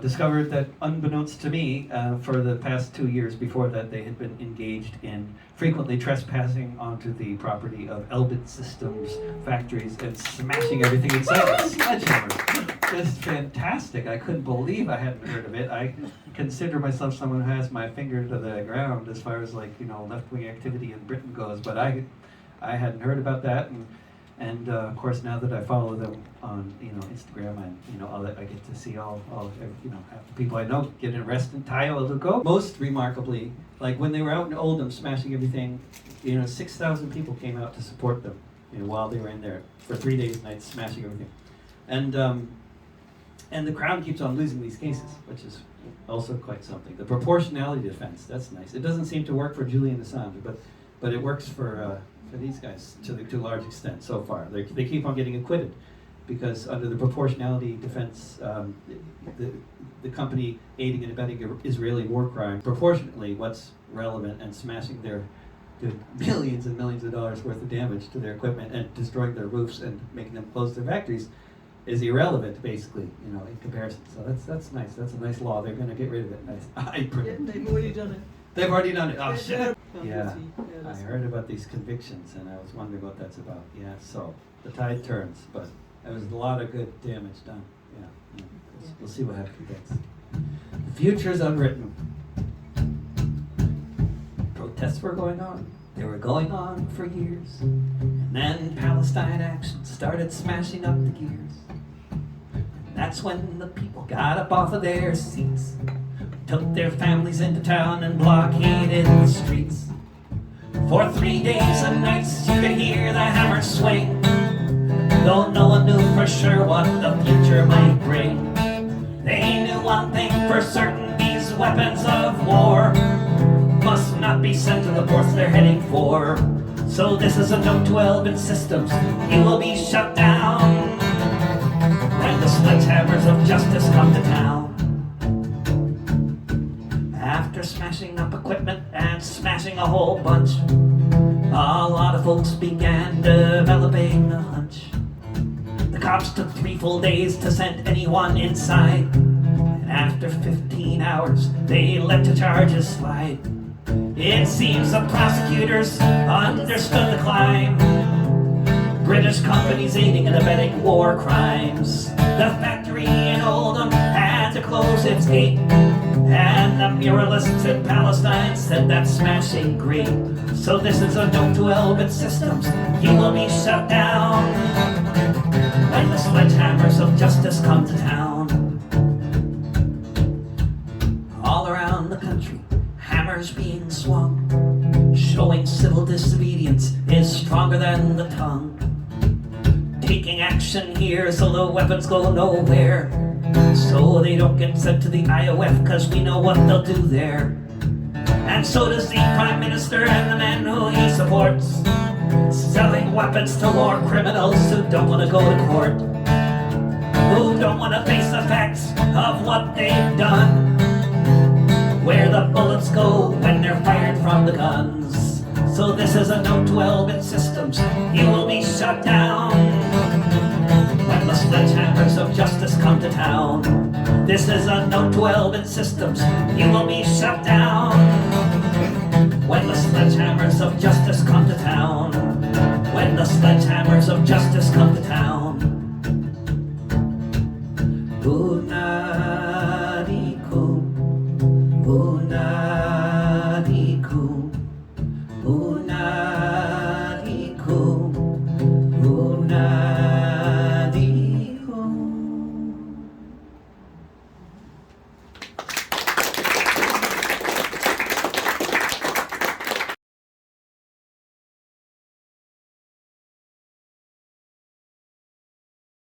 discovered that, unbeknownst to me, for the past 2 years before that, they had been engaged in frequently trespassing onto the property of Elbit Systems factories and smashing everything inside with sledgehammers. Just fantastic. I couldn't believe I hadn't heard of it. I consider myself someone who has my finger to the ground as far as left-wing activity in Britain goes, but I hadn't heard about that, and of course now that I follow them on Instagram and all that, I get to see all half the people I know getting arrested in Tayo Lugo. Most remarkably, like when they were out in Oldham smashing everything, 6,000 people came out to support them while they were in there for 3 days and nights smashing everything, and the Crown keeps on losing these cases, which is also quite something. The proportionality defense, that's nice. It doesn't seem to work for Julian Assange, but it works for these guys to a large extent so far. They keep on getting acquitted because under the proportionality defense, the company aiding and abetting Israeli war crime, proportionately what's relevant and smashing their millions and millions of dollars worth of damage to their equipment and destroying their roofs and making them close their factories is irrelevant, basically, in comparison. So that's nice. That's a nice law. They're going to get rid of it. Nice. They've already done it. They've already done it. Oh, shit. Yeah, I that's heard about these convictions, and I was wondering what that's about. Yeah, so the tide turns, but there was a lot of good damage done. Yeah. We'll see what happens next. The future's unwritten. Protests were going on. They were going on for years. And then Palestine Action started smashing up the gears. And that's when the people got up off of their seats, took their families into town and blockaded the streets. For 3 days and nights you could hear the hammer swing, though no one knew for sure what the future might bring. They knew one thing for certain: these weapons of war must not be sent to the ports they're heading for. So this is a note to Elbit Systems: you will be shut down when the sledgehammers of justice come to town. After smashing up equipment and smashing a whole bunch, a lot of folks began developing a hunch. The cops took 3 full days to send anyone inside, and after 15 hours they let the charges slide. It seems the prosecutors understood the climb. British companies aiding and abetting war crimes. The factory in Oldham had to close its gate, and the muralists in Palestine said that smashing great. So this is a note to Elbit Systems: you will be shut down when the sledgehammers of justice come to town. All around the country, hammers being swung, showing civil disobedience is stronger than the tongue. Taking action here so the weapons go nowhere, so they don't get sent to the IOF, cause we know what they'll do there. And so does the Prime Minister and the men who he supports, selling weapons to war criminals who don't want to go to court, who don't want to face the facts of what they've done, where the bullets go when they're fired from the guns. So this is a note to Elbit Systems: you will be shut down when the sledgehammers of justice come to town. This is a note to Elbit Systems: you will be shut down when the sledgehammers of justice come to town. When the sledgehammers of justice come to town. Unadikum, unadikum, unadikum.